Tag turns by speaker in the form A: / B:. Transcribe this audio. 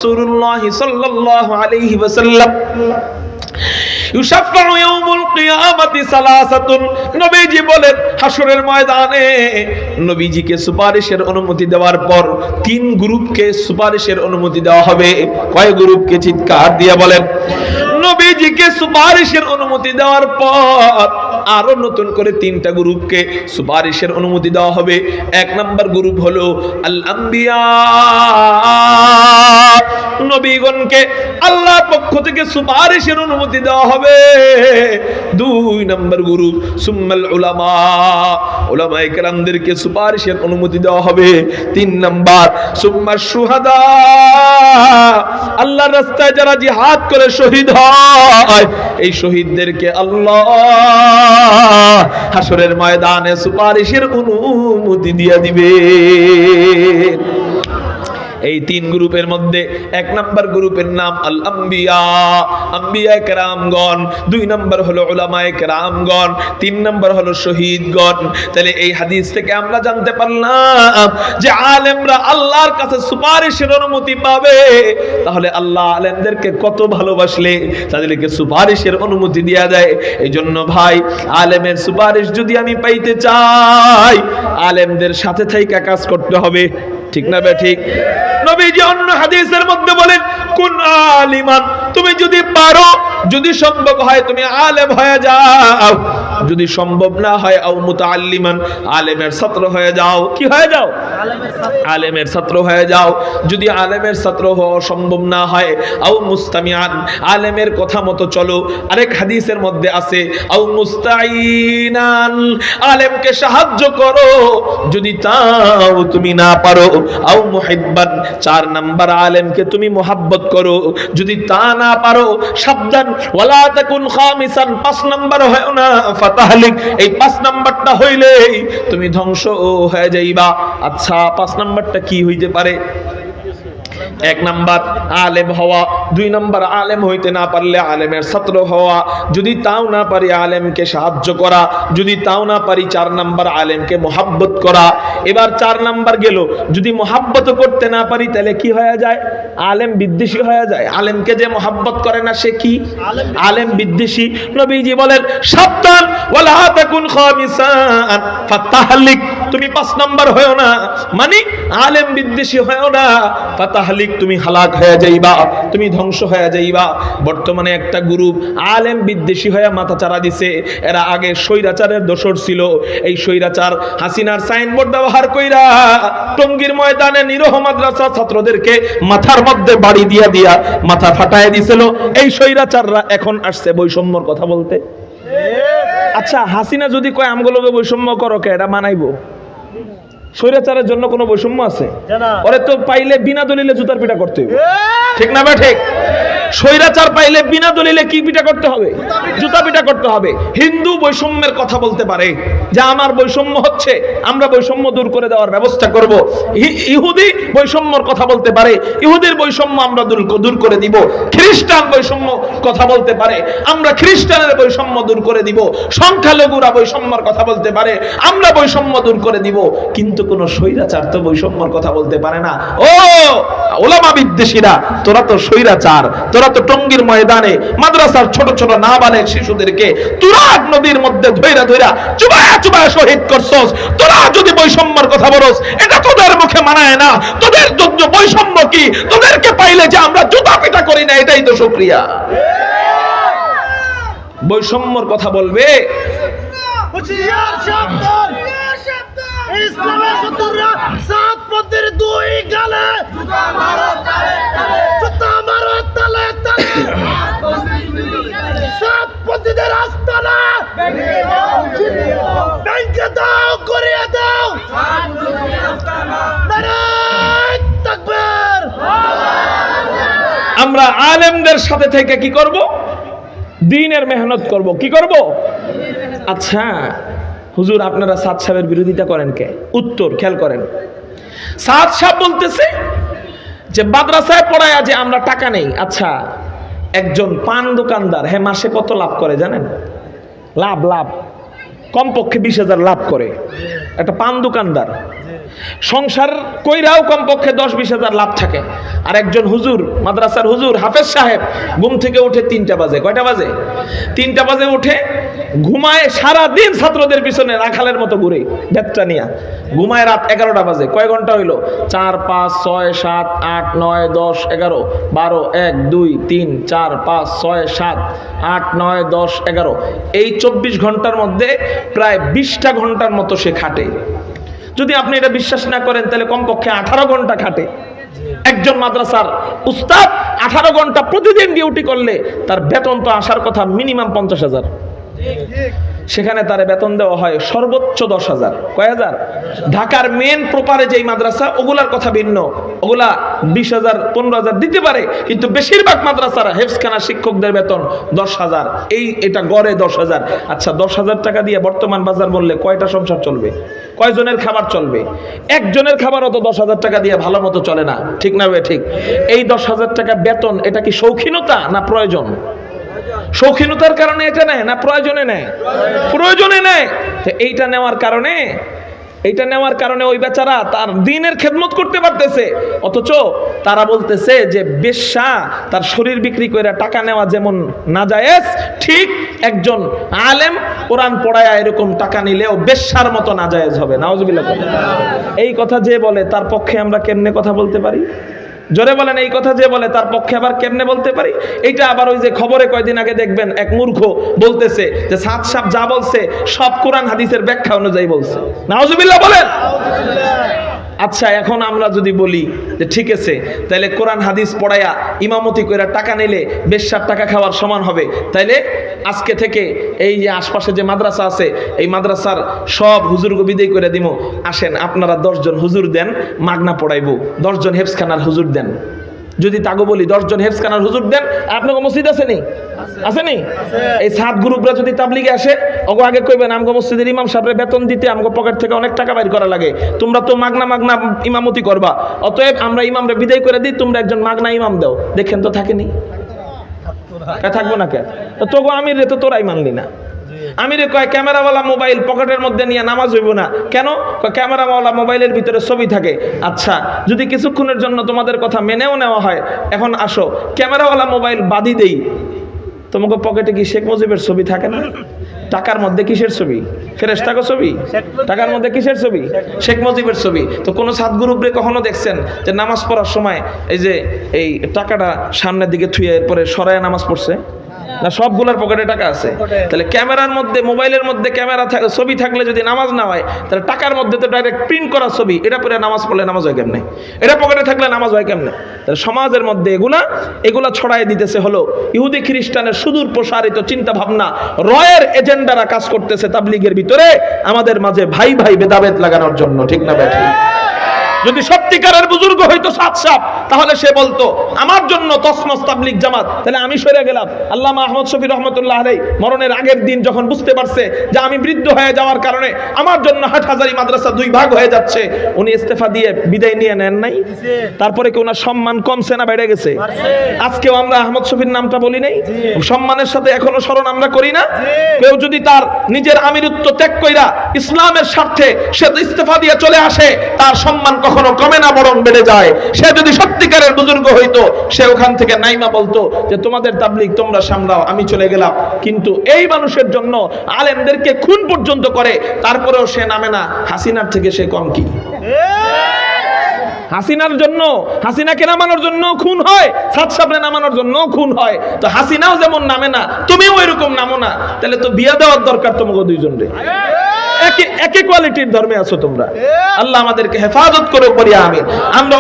A: রাসূলুল্লাহ সাল্লাল্লাহু আলাইহি ওয়াসাল্লাম ইউশাফাউ ইয়াউমুল কিয়ামাতি সালাসাতুন। নবীজি বলেন হাসরের ময়দানে নবীজিকে সুপারিশের অনুমতি দেওয়ার পর তিন গ্রুপকে সুপারিশের অনুমতি দেওয়া হবে। কয় গ্রুপকে? চিৎকার দিয়ে বলেন। নবীজিকে সুপারিশের অনুমতি দেওয়ার পর আরো নতুন করে তিনটা গ্রুপকে সুপারিশের অনুমতি দেওয়া হবে। এক নাম্বার গ্রুপ হলো আল আম্বিয়া, নবীগণকে আল্লাহর পক্ষ থেকে সুপারিশের অনুমতি দেওয়া হবে। দুই নাম্বার গ্রুপ সুম্মাল উলামা, উলামায়ে কেরামদেরকে সুপারিশের অনুমতি দেওয়া হবে। তিন নাম্বার সুম্মাশ শুহাদা, আল্লাহর রাস্তায় যারা জিহাদ করে শহীদ হয় এই শহীদদেরকে আল্লাহ হাসরের ময়দানে সুপারিশের অনুমতি দিয়ে দিবে। এই তিন গ্রুপের মধ্যে এক নাম্বার গ্রুপের নাম আল আম্বিয়া, আম্বিয়ায়ে কেরামগণ। দুই নাম্বার হলো উলামায়ে কেরামগণ। তিন নাম্বার হলো শহীদগণ। তাহলে এই হাদিস থেকে আমরা জানতে পারলাম যে আলেমরা আল্লাহর কাছে সুপারিশের অনুমতি পাবে। তাহলে আল্লাহ আলেমদেরকে কত ভালোবাসলে তাদেরকে সুপারিশের অনুমতি দেয়া যায়। এই জন্য ভাই, আলেমের সুপারিশ যদি আমি পাইতে চাই আলেমদের সাথে থাইকা কাজ করতে হবে। ঠিক না বে ঠিক? নবীজি অন্য হাদিসের মধ্যে বলেন কুন আলিমান, তুমি যদি পারো, যদি সম্ভব হয় তুমি আলেম হয়ে যাও, যদি সম্ভব না হয় আও মুতাআল্লিমান, আলেমের ছাত্র হয়ে যাও। কি হয়ে যাও? আলেমের ছাত্র হয়ে যাও। যদি আলেমের ছাত্র হওয়া সম্ভব না হয় আও মুস্তামিআন, আলেমের কথা মতো চলো। আরেক হাদিসের মধ্যে আছে আও মুস্তাঈনান, আলেমকে সাহায্য করো। যদি তাও তুমি না পারো আও মুহিব্বান, চার নাম্বার আলেমকে তুমি মোহাব্বত করো। যদি তা না পারো সাবধান, ওয়ালা তাকুন খামিসান, পাঁচ নাম্বার হয় না ফাতাহলিক, এই পাঁচ নাম্বারটা হইলেই তুমি ধ্বংস হয়ে যাইবা। আচ্ছা, পাঁচ নাম্বারটা কি হইতে পারে? এক নাম্বার আলেম হওয়া, দুই নাম্বার আলেম হইতে না পারলে আলেমের ছাত্র হওয়া, যদি তাও না পারি আলেমকে সাহায্য করা, যদি তাও না পারি চার নাম্বার আলেমকে মোহাব্বত করা। এবার চার নাম্বার গেল, যদি মোহাব্বত করতে না পারি তাহলে কি হয়ে যায়? আলেম বিদ্বেষী হয়ে যায়। আলেমকে যে মোহাব্বত করে না সে কি? আলেম বিদ্বেষী। নবীজি বলেন সাবধান, ওয়ালা তাকুন খামিসান ফাতাহলিক, তুমি পাঁচ নাম্বার হয়ো না, মানে আলেম বিদ্বেষী হয়ো না। ফাতাহলিক, তুমি হালাক হয়ে যাইবা, তুমি ধ্বংস হয়ে যাইবা। বর্তমানে একটা গ্রুপ আলেম বিদ্বেষী হয়ে মাথা চারা দিছে। এরা আগে স্বৈরাচারের দোসর ছিল। এই স্বৈরাচার হাসিনার সাইনবোর্ড ব্যবহার কইরা টঙ্গীর ময়দানে নিরহ মাদ্রাসা ছাত্রদেরকে মাথার মধ্যে বাড়ি দিয়া দিয়া মাথা ফাটায় দিছিল। এই স্বৈরাচাররা এখন আসছে বৈষম্যর কথা বলতে। আচ্ছা, হাসিনা যদি কয় আমগুলোকে বৈষম্য করো, কে এটা মানাইবো? স্বৈরাচারের জন্য কোনো বৈষম্য আছে? ওরে তো পাইলে বিনা দলিলে জুতার পিটা করতে হবে। ঠিক না? ঠিক। স্বৈরাচার পাইলে বিনা দলিলে কি পিটা করতে হবে? জুতা পিটা করতে হবে। হিন্দু বৈষম্যের কথা বলতে পারে যে আমার বৈষম্য হচ্ছে, আমরা বৈষম্য দূর করে দেওয়ার ব্যবস্থা করব। ইহুদি বৈষম্যর কথা বলতে পারে, ইহুদির বৈষম্য আমরা দূর করে দিব। খ্রিস্টান বৈষম্য কথা বলতে পারে, আমরা খ্রিস্টানের বৈষম্য দূর করে দিব। সংখ্যালঘুরা বৈষম্যর কথা বলতে পারে, আমরা বৈষম্য দূর করে দিব। কিন্তু কোন স্বৈরাচার তো বৈষম্যর কথা বলতে পারে না। ও ওলামা বিদ্বেষীরা, তোরা তো স্বৈরাচার, তোরা তো টঙ্গীর ময়দানে মাদ্রাসার ছোট ছোট নাবালেগ শিশুদেরকে তুরাগ নদীর মধ্যে ধইরা ধইরা চুবায়া চুবায়া শহীদ করছস। তোরা যদি বৈষম্যের কথা বলস, এটা তোদের মুখে মানায় না। তোদের জন্য বৈষম্য কি? তোদেরকে পাইলে যে আমরা জুতা পিটা করি না, এটাই তো শুকরিয়া। বৈষম্যর কথা বলবে ইসলামের শত্রুরা সাত পথের দুই গালে জুতা মারো তালে তালে, জুতা মারো তালে তালে, সাত পথের আস্তানা ভেঙে দাও, ভেঙে দাও, করিয়ে দাও সাত পথের আস্তানা। নারে তাকবীর। আমরা আলেমদের সাথে থেকে কি করব? দ্বীনের মেহনত করব। কি করব? আচ্ছা হুজুর, আপনারা সাদ সাহেবের বিরোধিতা করেন কে? উত্তর খেয়াল করেন। সাদ সাহেব বলতেছে যে মাদ্রাসায় পড়ায় যে আমরা টাকা নেই। আচ্ছা, একজন পান দোকানদার হ্যাঁ মাসে কত লাভ করে জানেন? লাভ কমপক্ষে 20,000 লাভ করে। একটা পান দোকানদার, সংসার কইরাও কমপক্ষে 10-20 হাজার লাভ থাকে। আর একজন হুজুর, মাদ্রাসার হুজুর হাফেজ সাহেব, ঘুম থেকে উঠে 3টা বাজে, কয়টা বাজে? 3টা বাজে উঠে ঘুমায়, সারা দিন ছাত্রদের পিছনে রাখালের মতো ঘুরে বেতটা নিয়া, ঘুমায় রাত 11টা বাজে। কয় ঘন্টা হইলো? 4, 5, 6, 7, 8, 9, 10, 11, 12, 1, 2, 3, 4, 5, 6, 7, 8, 9, 10, 11, এই 24 ঘন্টার মধ্যে প্রায় 20টা ঘন্টার মতো সে খাটে। যদি আপনি এটা বিশ্বাস না করেন তাহলে কমপক্ষে 18 ঘন্টা খাটে। একজন মাদ্রাসার উস্তাদ 18 ঘন্টা প্রতিদিন ডিউটি করলে তার বেতন তো আসার কথা মিনিমাম 50,000। সেখানে তার বেতন দেওয়া হয় সর্বোচ্চ 10,000। কয় হাজার? ঢাকার মেন প্রপারে যেই মাদ্রাসা ওগুলার কথা ভিন্ন, ওগুলা 20,000 15,000 দিতে পারে, কিন্তু বেশিরভাগ মাদ্রাসার হেফজখানা শিক্ষকদের বেতন 10,000। এটা গড়ে 10,000। আচ্ছা, 10,000 টাকা দিয়ে বর্তমান বাজার বললে কয়টা সংসার চলবে? কয়জনের খাবার চলবে? একজনের খাবারও তো 10,000 টাকা দিয়ে ভালো মতো চলে না, ঠিক না ভাই? ঠিক। এই 10,000 টাকা বেতন, এটা কি শৌখিনতা না প্রয়োজন? শৌখিনতার কারণে এটা নেয় না প্রয়োজনে নেয়? প্রয়োজনে নেয়। তো এইটা নেওয়ার কারণে ওই বেচারা তার দিনের খেদমত করতে পারতেছে, অথচ তারা বলতেছে যে বেশ্যা তার শরীর বিক্রি করে টাকা নেওয়া যেমন নাজায়েজ, ঠিক একজন আলেম কোরআন পড়ায়া এরকম টাকা নিলেও বেশ্যার মতো নাজায়েজ হবে। নাউজুবিল্লাহ। এই কথা যে বলে তার পক্ষে আমরা কেমনে কথা বলতে পারি? জোরে বলেন, এই কথা যে বলে তার পক্ষে আবার কেমনে বলতে পারি? এইটা আবার ওই যে খবরে কয়দিন আগে দেখবেন এক মূর্খ বলতেছে যে সাদ সাহেব যা বলছে সব কোরআন হাদিসের ব্যাখ্যা অনুযায়ী বলছে। নাউজুবিল্লাহ বলেন। আচ্ছা, এখন আমরা যদি বলি যে ঠিক আছে, তাহলে কোরআন হাদিস পড়ায়া ইমামতি করে টাকা নিলে বেশ্যার টাকা খাওয়ার সমান হবে, তাইলে আজকে থেকে এই যে আশপাশে যে মাদ্রাসা আছে এই মাদ্রাসার সব হুজুরকে বিদায় করে দিব, আসেন আপনারা 10 জন হুজুর দেন, মাগনা পড়াইবো, 10 জন হেফজখানার হুজুর দেন। যদি তাগো বলি 10 জন হেফজখানার হুজুর দেন, আপনাকে মসজিদ আসেনি? আসেনি? এই 7 গ্রুপরা যদি তাবলিগে আসে, ওগো আগে কইবেন আমগো মসজিদের ইমাম সাহেবের বেতন দিতে আমগো পকেট থেকে অনেক টাকা বাইর করা লাগে, তোমরা তো মাগনা ইমামতি করবা, অতএব আমরা ইমামরে বিদায় করে দিই, তোমরা একজন মাগনা ইমাম দাও। দেখেন তো থাকেনি? থাকবো না কে? তোগো আমির রে তো তোরাই মানলি না। আমিরে কয় ক্যামেরাওয়ালা মোবাইল পকেটের মধ্যে নিয়ে নামাজ হইব না কেন? ক্যামেরাওয়ালা মোবাইলের ভিতরে ছবি থাকে। আচ্ছা, যদি কিছুক্ষণের জন্য তোমাদের কথা মেনেও নেওয়া হয়, এখন আসো ক্যামেরাওয়ালা মোবাইল বাদি দেই, তোমাকে পকেটে কি শেখ মুজিবের ছবি থাকে না? টাকার মধ্যে কিসের ছবি? ফেরেশতার ছবি। টাকার মধ্যে কিসের ছবি? শেখ মুজিবের ছবি। তো কোন সাদগুরুরে কখনো দেখছেন যে নামাজ পড়ার সময় এই যে এই টাকাটা সামনের দিকে থুয়ে এরপরে সরায় নামাজ পড়ছে? না, সবগুলোর পকেটে টাকা আছে। তাহলে ক্যামেরার মধ্যে, মোবাইলের মধ্যে ক্যামেরা ছবি থাকলে যদি নামাজ না হয়, তাহলে টাকার মধ্যে তো ডাইরেক্ট প্রিন্ট করা ছবি, এটা পরে নামাজ পড়লে নামাজ হয় কেমনে? এটা পকেটে থাকলে নামাজ হয় কেমনে? তাহলে সমাজের মধ্যে এগুলা ছড়াই দিতেছে হলো ইহুদি খ্রিস্টানের সুদূর প্রসারিত চিন্তা ভাবনা, রয়ের এজেন্ডারা কাজ করতেছে তাবলিগের ভিতরে আমাদের মাঝে ভাই ভাই ভেদাভেদ লাগানোর জন্য, ঠিক না ভাই? যদি সত্যিকারের বুজুর্গ হইতো সাত সাপ, তাহলে সে বলতো আমার জন্য তসমস তাবলিগ জামাত, তাহলে আমি সরে গেলাম। আল্লামা আহমদ শফি রহমতুল্লাহ আলাইহি মরণের আগের দিন যখন বুঝতে পারছে যে আমি বৃদ্ধ হয়ে যাওয়ার কারণে আমার জন্য হাটহাজারী মাদ্রাসা 2 ভাগ হয়ে যাচ্ছে, উনি ইস্তেফা দিয়ে বিদায় নিয়ে নেন নাই? তারপরে কি ওনার সম্মান কমছে না বেড়ে গেছে? আজকেও আমরা আহমদ শফির নামটা বলি নাই, সম্মানের সাথে এখনো স্মরণ আমরা করি না? কেউ যদি তার নিজের আমিরত্ব ত্যাগ কইরা ইসলামের স্বার্থে সে ইস্তেফা দিয়ে চলে আসে, তার সম্মান কখনো কমে না, বরং বেড়ে যায়। সে যদি সত্যিকারের বুজুর্গ হইতো, সে ওখান থেকে নাইমা বলতো যে তোমাদের তাবলিগ তোমরা সামলাও, আমি চলে গেলাম। কিন্তু এই মানুষের জন্য আলেমদেরকে খুন পর্যন্ত করে, তারপরেও সে নামে না। হাসিনার থেকে সে কম কি? হাসিনার জন্য, হাসিনাকে নামানোর জন্য খুন হয়, সাত সাবরে নামানোর জন্য খুন হয়। তো হাসিনাও যেমন নামে না, তুমিও এরকম নামো না, তাহলে তো বিয়া দেওয়ার দরকার তোমাকে 2 জনরে। একই কোয়ালিটির ধর্মে আছো তোমরা। আল্লাহ আমাদেরকে হেফাজত করে পড়িয়া আমিন। আমরা